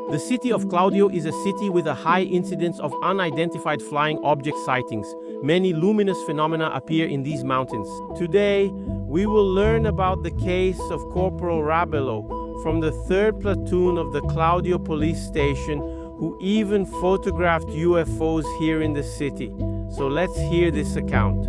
The city of Claudio is a city with a high incidence of unidentified flying object sightings. Many luminous phenomena appear in these mountains. Today, we will learn about the case of Corporal Rabelo from the 3rd Platoon of the Claudio police station, who even photographed UFOs here in the city. So let's hear this account.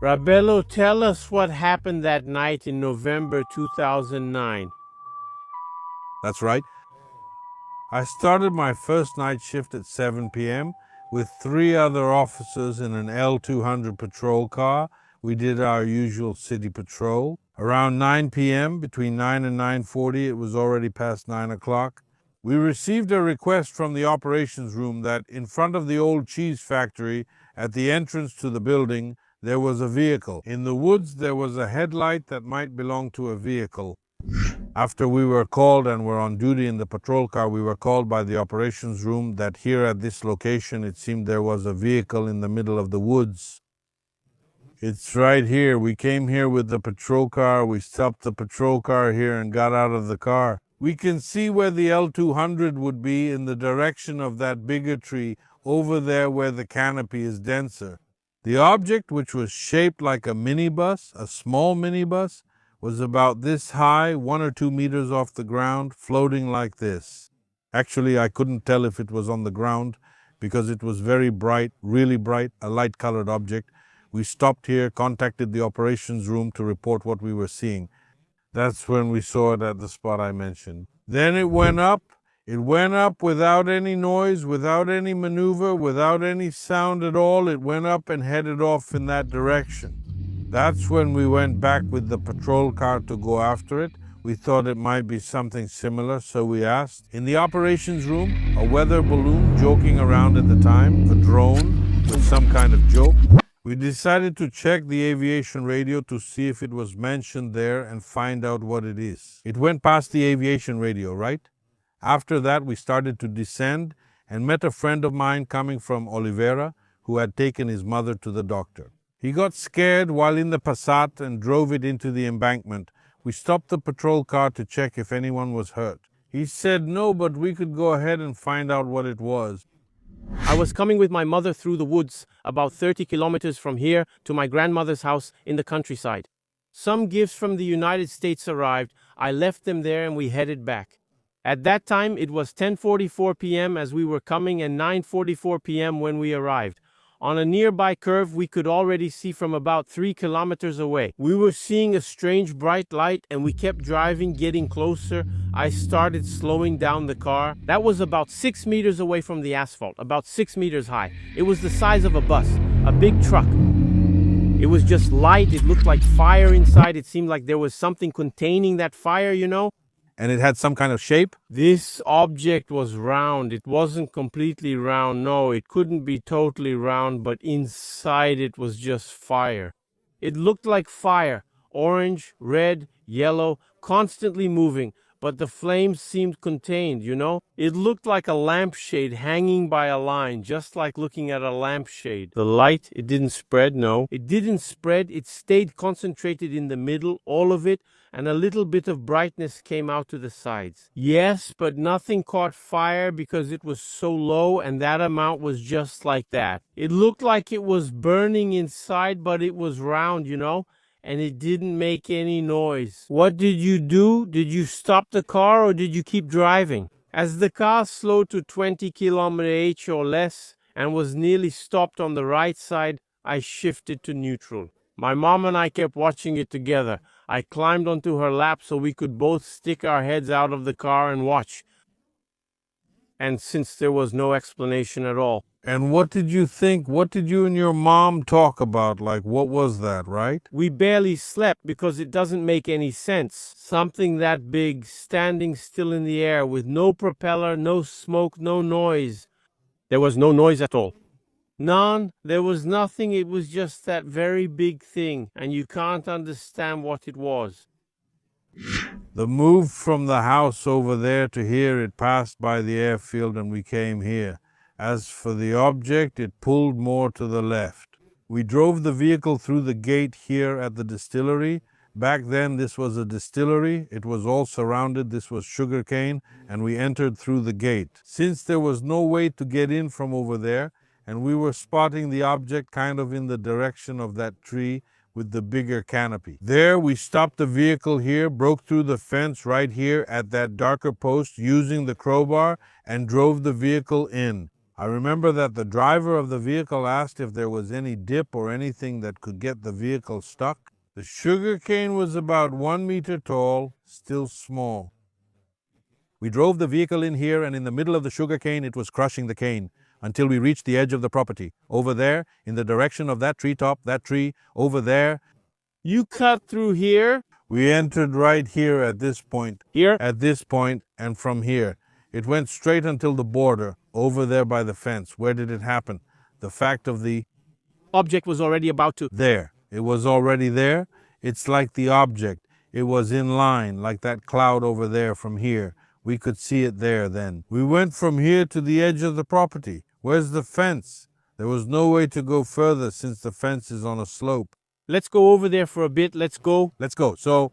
Rabelo, tell us what happened that night in November 2009. That's right. I started my first night shift at 7 p.m. with 3 other officers in an L200 patrol car. We did our usual city patrol. Around 9 p.m., between 9 and 9:40, it was already past 9 o'clock. We received a request from the operations room that in front of the old cheese factory, at the entrance to the building, there was a vehicle. In the woods, there was a headlight that might belong to a vehicle. After we were called and were on duty in the patrol car, we were called by the operations room that here at this location, it seemed there was a vehicle in the middle of the woods. It's right here. We came here with the patrol car. We stopped the patrol car here and got out of the car. We can see where the L200 would be in the direction of that bigger tree over there where the canopy is denser. The object, which was shaped like a minibus, a small minibus, was about this high, 1 or 2 meters off the ground, floating like this. Actually, I couldn't tell if it was on the ground because it was very bright, really bright, a light-colored object. We stopped here, contacted the operations room to report what we were seeing. That's when we saw it at the spot I mentioned. Then it went up. It went up without any noise, without any maneuver, without any sound at all. It went up and headed off in that direction. That's when we went back with the patrol car to go after it. We thought it might be something similar, so we asked. In the operations room, a weather balloon joking around at the time, a drone with some kind of joke. We decided to check the aviation radio to see if it was mentioned there and find out what it is. It went past the aviation radio, right? After that, we started to descend and met a friend of mine coming from Oliveira who had taken his mother to the doctor. He got scared while in the Passat and drove it into the embankment. We stopped the patrol car to check if anyone was hurt. He said no, but we could go ahead and find out what it was. I was coming with my mother through the woods, about 30 kilometers from here to my grandmother's house in the countryside. Some gifts from the United States arrived. I left them there and we headed back. At that time, it was 10:44 p.m. as we were coming and 9:44 p.m. when we arrived. On a nearby curve, we could already see from about 3 kilometers away. We were seeing a strange bright light and we kept driving, getting closer. I started slowing down the car. That was about 6 meters away from the asphalt, about 6 meters high. It was the size of a bus, a big truck. It was just light. It looked like fire inside. It seemed like there was something containing that fire, you know? And it had some kind of shape? This object was round. It wasn't completely round. No, it couldn't be totally round, but inside it was just fire. It looked like fire, orange, red, yellow, constantly moving, but the flames seemed contained, you know? It looked like a lampshade hanging by a line, just like looking at a lampshade. The light, it didn't spread, no. It didn't spread. It stayed concentrated in the middle, all of it, and a little bit of brightness came out to the sides. Yes, but nothing caught fire because it was so low, and that amount was just like that. It looked like it was burning inside, but it was round, you know? And it didn't make any noise. What did you do? Did you stop the car or did you keep driving? As the car slowed to 20 km/h or less and was nearly stopped on the right side, I shifted to neutral. My mom and I kept watching it together. I climbed onto her lap so we could both stick our heads out of the car and watch. And since there was no explanation at all. And what did you think? What did you and your mom talk about? Like, what was that, right? We barely slept because it doesn't make any sense. Something that big, standing still in the air with no propeller, no smoke, no noise. There was no noise at all. None. There was nothing. It was just that very big thing, and you can't understand what it was. The move from the house over there to here, it passed by the airfield and we came here. As for the object, it pulled more to the left. We drove the vehicle through the gate here at the distillery. Back then, this was a distillery. It was all surrounded. This was sugarcane, and we entered through the gate. Since there was no way to get in from over there, and we were spotting the object kind of in the direction of that tree with the bigger canopy. There, we stopped the vehicle here, broke through the fence right here at that darker post using the crowbar, and drove the vehicle in. I remember that the driver of the vehicle asked if there was any dip or anything that could get the vehicle stuck. The sugarcane was about 1 meter tall, still small. We drove the vehicle in here, and in the middle of the sugarcane, it was crushing the cane until we reached the edge of the property. Over there, in the direction of that treetop, that tree, over there. You cut through here? We entered right here at this point. Here? At this point, and from here. It went straight until the border, over there by the fence. Where did it happen? The fact of the object was already about to... There. It was already there. It's like the object. It was in line, like that cloud over there from here. We could see it there then. We went from here to the edge of the property. Where's the fence? There was no way to go further since the fence is on a slope. Let's go over there for a bit. Let's go. Let's go. So...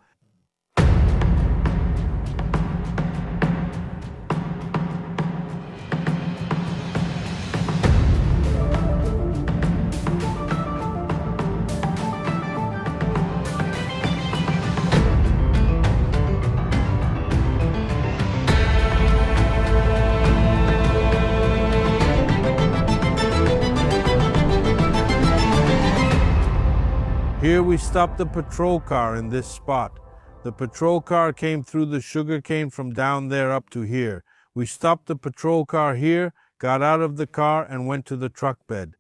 Here we stopped the patrol car in this spot. The patrol car came through the sugarcane from down there up to here. We stopped the patrol car here, got out of the car, and went to the truck bed.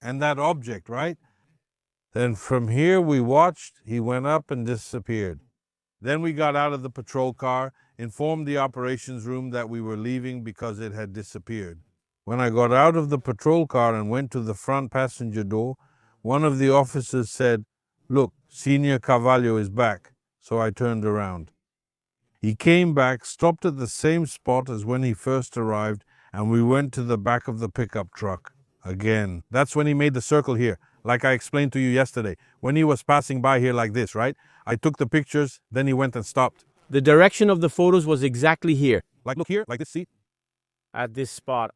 And that object, right? Then from here we watched. He went up and disappeared. Then we got out of the patrol car, informed the operations room that we were leaving because it had disappeared. When I got out of the patrol car and went to the front passenger door, one of the officers said, "Look, Senior Carvalho is back." So I turned around. He came back, stopped at the same spot as when he first arrived, and we went to the back of the pickup truck again. That's when he made the circle here, like I explained to you yesterday, when he was passing by here like this, right? I took the pictures, then he went and stopped. The direction of the photos was exactly here. Like, look here, like this, see? At this spot,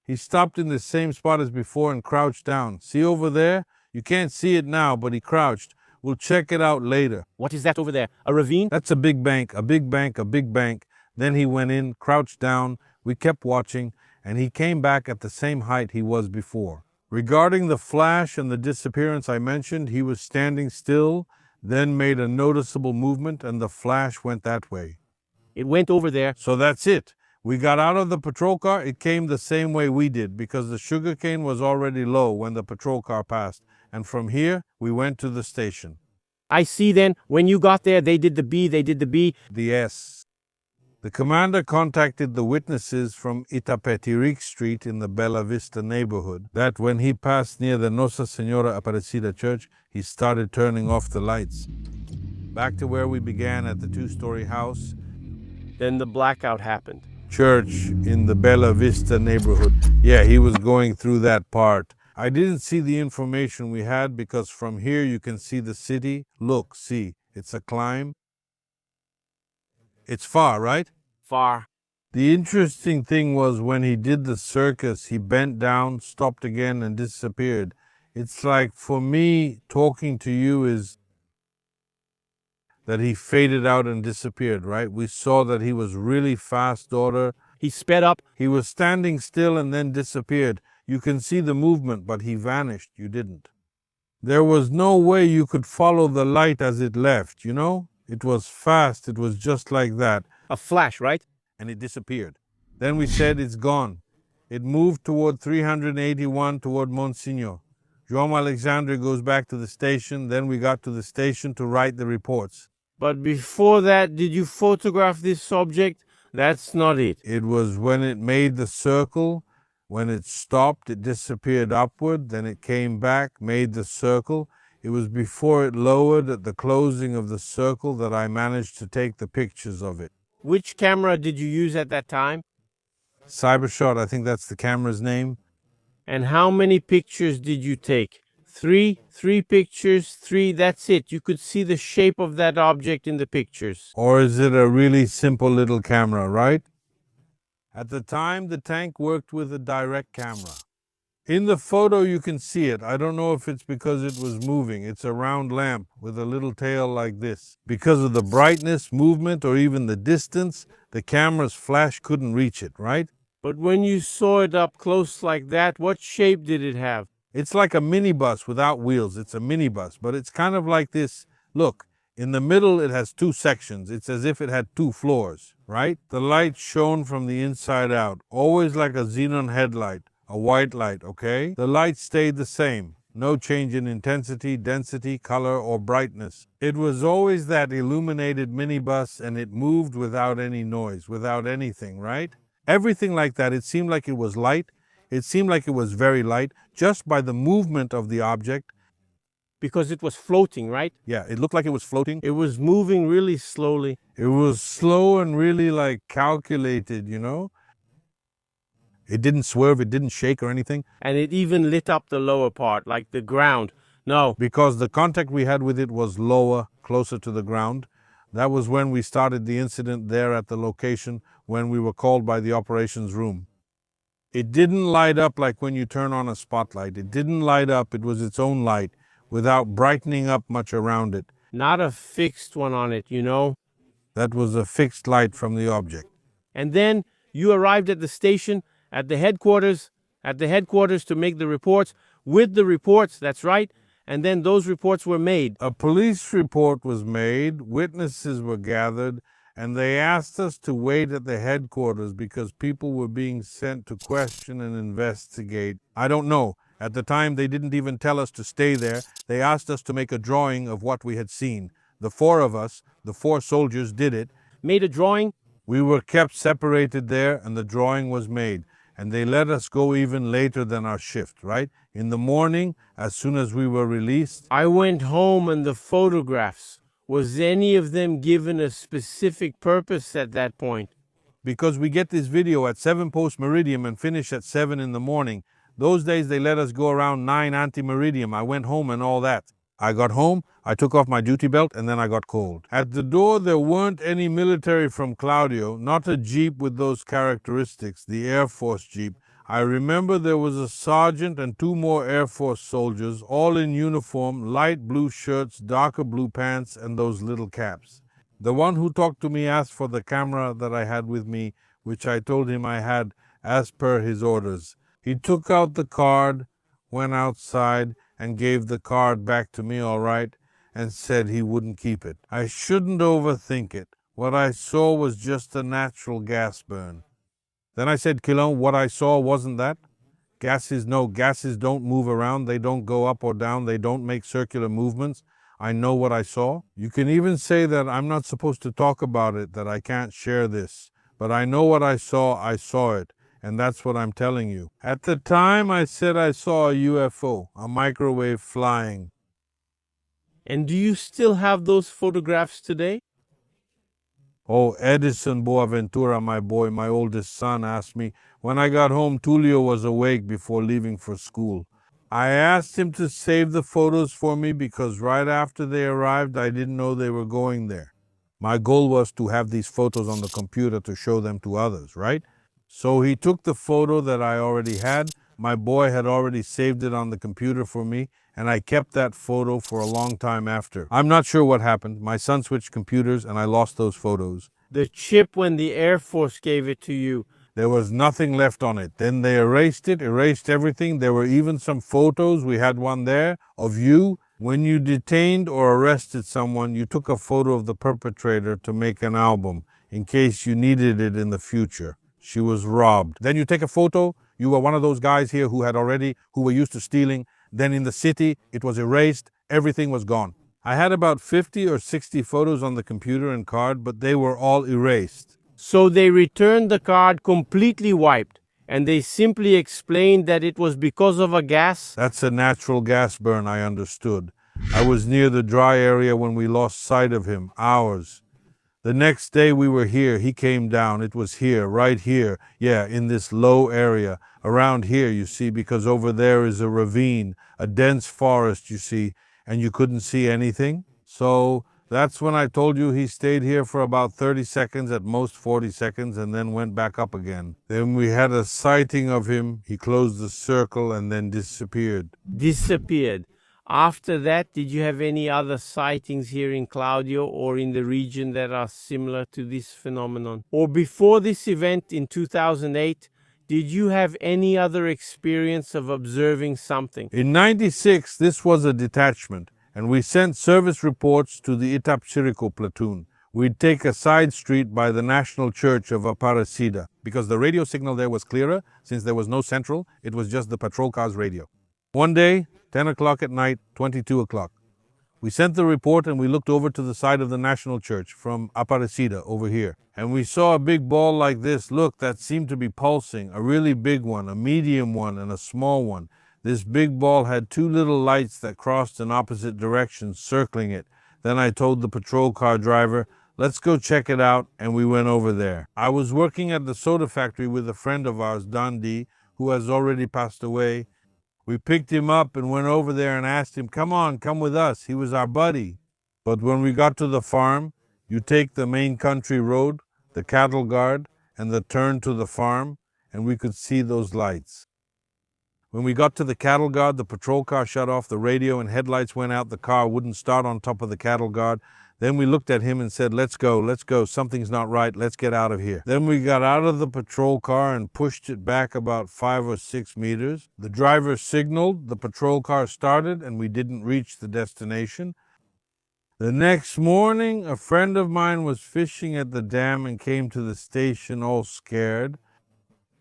He stopped in the same spot as before and crouched down. See over there? You can't see it now, but he crouched. We'll check it out later. What is that over there? A ravine? That's a big bank, a big bank, a big bank. Then he went in, crouched down. We kept watching, and he came back at the same height he was before. Regarding the flash and the disappearance I mentioned, he was standing still, then made a noticeable movement, and the flash went that way. It went over there. So that's it. We got out of the patrol car, it came the same way we did because the sugarcane was already low when the patrol car passed. And from here, we went to the station. I see then, when you got there, they did the B. The S. The commander contacted the witnesses from Itapetirik Street in the Bella Vista neighborhood that when he passed near the Nossa Senhora Aparecida church, he started turning off the lights. Back to where we began at the two-story house. Then the blackout happened. Church in the Bella Vista neighborhood. Yeah, he was going through that part. I didn't see the information we had because from here you can see the city. Look, see, it's a climb. It's far, right? Far. The interesting thing was when he did the circus, he bent down, stopped again, and disappeared. It's like, for me, talking to you is that he faded out and disappeared, right? We saw that he was really fast, daughter. He sped up. He was standing still and then disappeared. You can see the movement, but he vanished. You didn't. There was no way you could follow the light as it left, you know? It was fast. It was just like that. A flash, right? And it disappeared. Then we said it's gone. It moved toward 381 toward Monsignor. João Alexandre goes back to the station. Then we got to the station to write the reports. But before that, did you photograph this object? That's not it. It was when it made the circle. When it stopped, it disappeared upward. Then it came back, made the circle. It was before it lowered at the closing of the circle that I managed to take the pictures of it. Which camera did you use at that time? Cybershot, I think that's the camera's name. And how many pictures did you take? Three pictures, that's it. You could see the shape of that object in the pictures. Or is it a really simple little camera, right? At the time, the tank worked with a direct camera. In the photo, you can see it. I don't know if it's because it was moving. It's a round lamp with a little tail like this. Because of the brightness, movement, or even the distance, the camera's flash couldn't reach it, right? But when you saw it up close like that, what shape did it have? It's like a minibus without wheels. It's a minibus, but it's kind of like this. Look, in the middle, it has two sections. It's as if it had two floors, right? The light shone from the inside out, always like a xenon headlight, a white light, okay? The light stayed the same. No change in intensity, density, color, or brightness. It was always that illuminated minibus, and it moved without any noise, without anything, right? Everything like that. It seemed like it was light. It seemed like it was very light, just by the movement of the object. Because it was floating, right? Yeah, it looked like it was floating. It was moving really slowly. It was slow and really like calculated, you know? It didn't swerve, it didn't shake or anything. And it even lit up the lower part, like the ground. No. Because the contact we had with it was lower, closer to the ground. That was when we started the incident there at the location, when we were called by the operations room. It didn't light up like when you turn on a spotlight. It didn't light up, it was its own light, without brightening up much around it. Not a fixed one on it, you know? That was a fixed light from the object. And then you arrived at the station, at the headquarters to make the reports, with the reports, that's right, and then those reports were made. A police report was made, witnesses were gathered, and they asked us to wait at the headquarters because people were being sent to question and investigate. I don't know. At the time, they didn't even tell us to stay there. They asked us to make a drawing of what we had seen. The four of us, the four soldiers, did it. Made a drawing? We were kept separated there, and the drawing was made. And they let us go even later than our shift, right? In the morning, as soon as we were released. I went home and the photographs. Was any of them given a specific purpose at that point? Because we get this video at 7 post-meridium and finish at 7 in the morning. Those days they let us go around 9 ante-meridium. I went home and all that. I got home, I took off my duty belt, and then I got cold. At the door, there weren't any military from Claudio, not a Jeep with those characteristics, the Air Force Jeep. I remember there was a sergeant and two more Air Force soldiers, all in uniform, light blue shirts, darker blue pants, and those little caps. The one who talked to me asked for the camera that I had with me, which I told him I had as per his orders. He took out the card, went outside, and gave the card back to me all right, and said he wouldn't keep it. I shouldn't overthink it. What I saw was just a natural gas burn. Then I said, Quilon, what I saw wasn't that? Gases don't move around. They don't go up or down. They don't make circular movements. I know what I saw. You can even say that I'm not supposed to talk about it, that I can't share this. But I know what I saw it. And that's what I'm telling you. At the time, I said I saw a UFO, a microwave flying. And do you still have those photographs today? Oh, Edison Boaventura, my boy, my oldest son, asked me. When I got home, Tulio was awake before leaving for school. I asked him to save the photos for me because right after they arrived, I didn't know they were going there. My goal was to have these photos on the computer to show them to others, right? So he took the photo that I already had, My boy had already saved it on the computer for me, and I kept that photo for a long time after. I'm not sure what happened. My son switched computers, and I lost those photos. The chip when the Air Force gave it to you. There was nothing left on it. Then they erased it, erased everything. There were even some photos. We had one there of you. When you detained or arrested someone, you took a photo of the perpetrator to make an album in case you needed it in the future. She was robbed. Then you take a photo. You were one of those guys here who were used to stealing. Then in the city, it was erased. Everything was gone. I had about 50 or 60 photos on the computer and card, but they were all erased. So they returned the card completely wiped, and they simply explained that it was because of a gas? That's a natural gas burn, I understood. I was near the dry area when we lost sight of him, hours. The next day we were here, he came down. It was here, right here. Yeah, in this low area. Around here, you see, because over there is a ravine, a dense forest, you see, and you couldn't see anything. So that's when I told you he stayed here for about 30 seconds, at most 40 seconds, and then went back up again. Then we had a sighting of him. He closed the circle and then disappeared. Disappeared. After that, did you have any other sightings here in Claudio or in the region that are similar to this phenomenon? Or before this event in 2008, did you have any other experience of observing something? In '96, this was a detachment, and we sent service reports to the Itapchirico platoon. We'd take a side street by the National Church of Aparecida, because the radio signal there was clearer. Since there was no central, it was just the patrol car's radio. One day, 10 o'clock at night, 22 o'clock. We sent the report and we looked over to the side of the National Church from Aparecida over here. And we saw a big ball like this, look, that seemed to be pulsing, a really big one, a medium one, and a small one. This big ball had two little lights that crossed in opposite directions, circling it. Then I told the patrol car driver, let's go check it out, and we went over there. I was working at the soda factory with a friend of ours, Dundee, who has already passed away. We picked him up and went over there and asked him, come on, come with us. He was our buddy. But when we got to the farm, you take the main country road, the cattle guard, and the turn to the farm, and we could see those lights. When we got to the cattle guard, the patrol car shut off the radio and headlights went out. The car wouldn't start on top of the cattle guard. Then we looked at him and said, let's go, something's not right, let's get out of here. Then we got out of the patrol car and pushed it back about 5 or 6 meters. The driver signaled, the patrol car started, and we didn't reach the destination. The next morning, a friend of mine was fishing at the dam and came to the station all scared.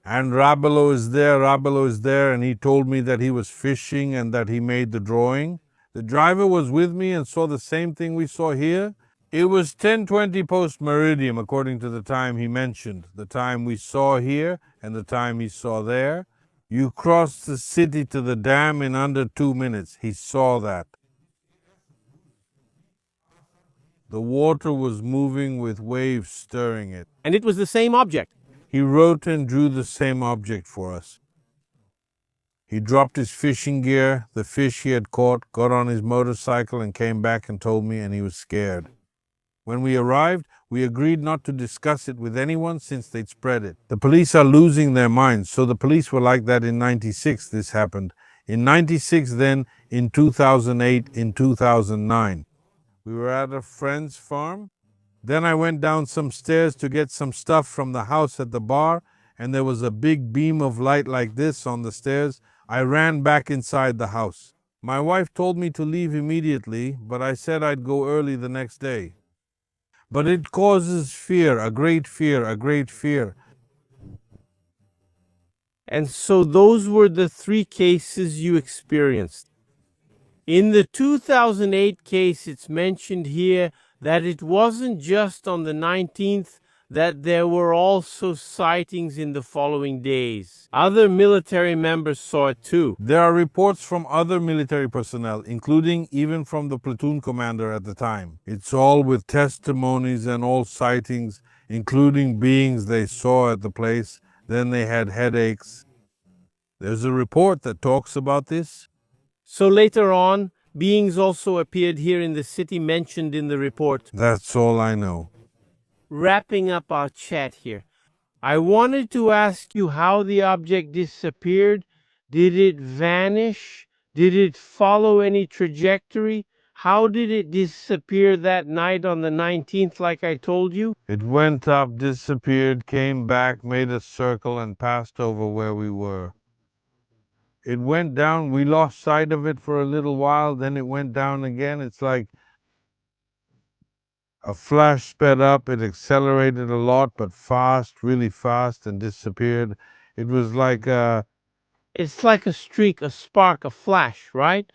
And Rabelo is there, and he told me that he was fishing and that he made the drawing. The driver was with me and saw the same thing we saw here. It was 10:20 post-meridium, according to the time he mentioned, the time we saw here and the time he saw there. You crossed the city to the dam in under 2 minutes. He saw that. The water was moving with waves stirring it. And it was the same object. He wrote and drew the same object for us. He dropped his fishing gear, the fish he had caught, got on his motorcycle and came back and told me, and he was scared. When we arrived, we agreed not to discuss it with anyone since they'd spread it. The police are losing their minds, so the police were like that in '96 this happened. In '96 then, in 2008, in 2009. We were at a friend's farm. Then I went down some stairs to get some stuff from the house at the bar, and there was a big beam of light like this on the stairs. I ran back inside the house. My wife told me to leave immediately, but I said I'd go early the next day. But it causes fear, a great fear, a great fear. And so those were the 3 cases you experienced. In the 2008 case, it's mentioned here that it wasn't just on the 19th, that there were also sightings in the following days. Other military members saw it too. There are reports from other military personnel, including even from the platoon commander at the time. It's all with testimonies and all sightings, including beings they saw at the place. Then they had headaches. There's a report that talks about this. So later on, beings also appeared here in the city mentioned in the report. That's all I know. Wrapping up our chat here, I wanted to ask you how the object disappeared, Did it vanish? Did it follow any trajectory? How did it disappear that night on the 19th, like I told you? It went up, disappeared, came back, made a circle, and passed over where we were. It went down. We lost sight of it for a little while. Then it went down again. It's like a flash sped up. It accelerated a lot, but fast, really fast, and disappeared. It was like It's like a streak, a spark, a flash, right?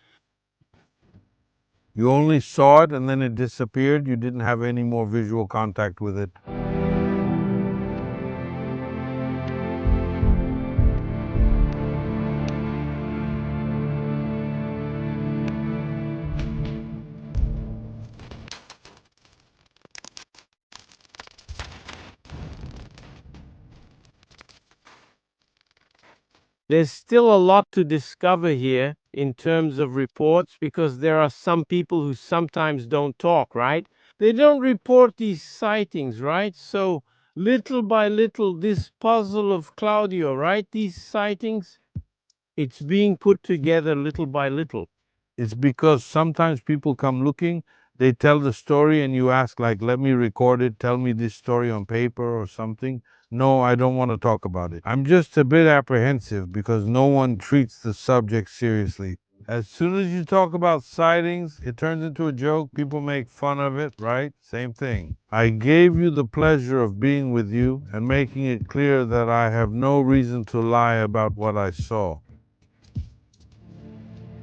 you only saw it and then it disappeared. You didn't have any more visual contact with it. There's still a lot to discover here in terms of reports because there are some people who sometimes don't talk, right? They don't report these sightings, right? So little by little, this puzzle of Claudio, right? These sightings, it's being put together little by little. It's because sometimes people come looking, they tell the story, and you ask, like, let me record it, tell me this story on paper or something. No, I don't want to talk about it. I'm just a bit apprehensive because no one treats the subject seriously. As soon as you talk about sightings, it turns into a joke. People make fun of it, right? Same thing. I gave you the pleasure of being with you and making it clear that I have no reason to lie about what I saw.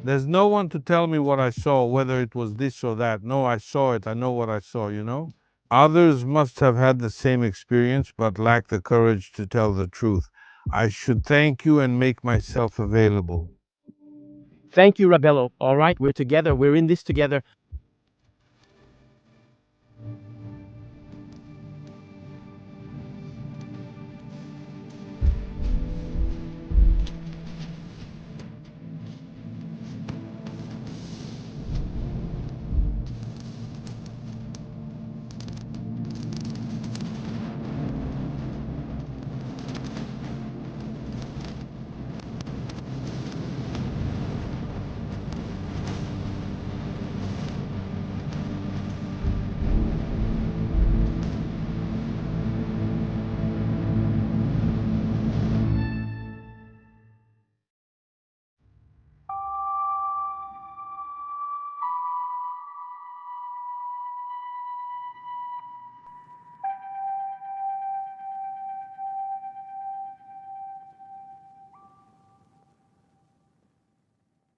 There's no one to tell me what I saw, whether it was this or that. No, I saw it. I know what I saw, you know? Others must have had the same experience, but lack the courage to tell the truth. I should thank you and make myself available. Thank you, Rabelo. All right, we're together. We're in this together.